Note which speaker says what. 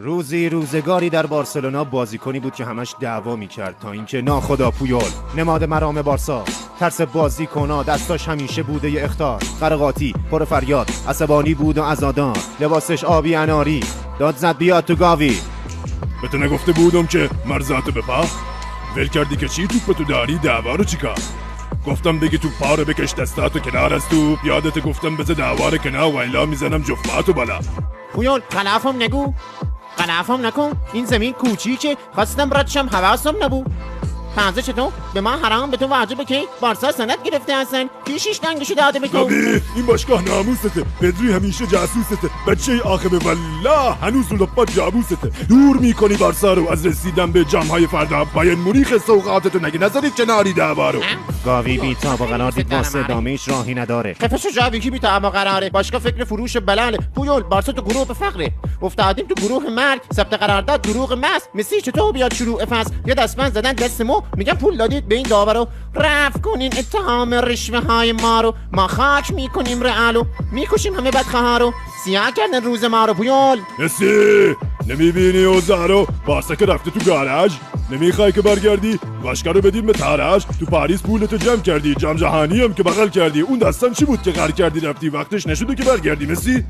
Speaker 1: روزی روزگاری در بارسلونا بازیکنی بود که همش دعوا میکرد تا اینکه ناخدا پویول نماد مرام بارسا ترس بازیکن‌ها دستاش همیشه بوده ی اخطار قرقاتی پر فریاد عصبانی بود و عزادار لباسش آبی اناری داد زد بیاد تو گاوی.
Speaker 2: به تو نگفته بودم که مرزاتو بپا؟ ول کردی که چی توپ تو داری دعوا رو چیکار؟ گفتم بگی تو پاره بکش دستاتو کنار از توپ یادت گفتم بذار دعوا رو کنار و الا میزنم جفتاتو بالا.
Speaker 3: پویول غلفم نگو غلفم نکن این زمین کوچیکه خواستم ردشم حواسم نبود. تازه چطور به ما حرام به تو واجبه که بارسا سند گرفته هستن کیشیش دنگشو داده بکن.
Speaker 2: گابی این باشگاه ناموسته بدری همیشه جاسوسته بچه آخه والله هنوز لپا جابوسته دور میکنی بارسا رو از رسیدن به جامهای فردا باید مونیخ سوقاتتو نگی نذارید کناری دعوا رو.
Speaker 1: گاوی بی تاب و قرار دید واسه ادامه‌اش راهی نداره.
Speaker 3: خفش جاوی کی بی تاب و قراره باشگاه فکر فروش بلاله. پویول بارسا تو گروه فقره افتادیم تو گروه مرگ ثبت قرارداد دروغ مست مسی چطور بیاد شروع فصل یه دستمند زدن دست مو میگن پول دادید به این داورو رفع کنین اتهام رشوه های ما رو ما خاک میکنیم رئالو میکشیم همه بدخواها رو سیاه کردن روز ما رو. پویول
Speaker 2: مسی نمیبینی اوزارو بارسا که رفته تو گاراژ نمیخوای که برگردی باشگاه رو بدیم به تراش تو پاریس پولتو جمع کردی جام جهانی هم که بغل کردی اون داستان چی بود که قرار کردی رفتی وقتش نشده که برگردی مسی.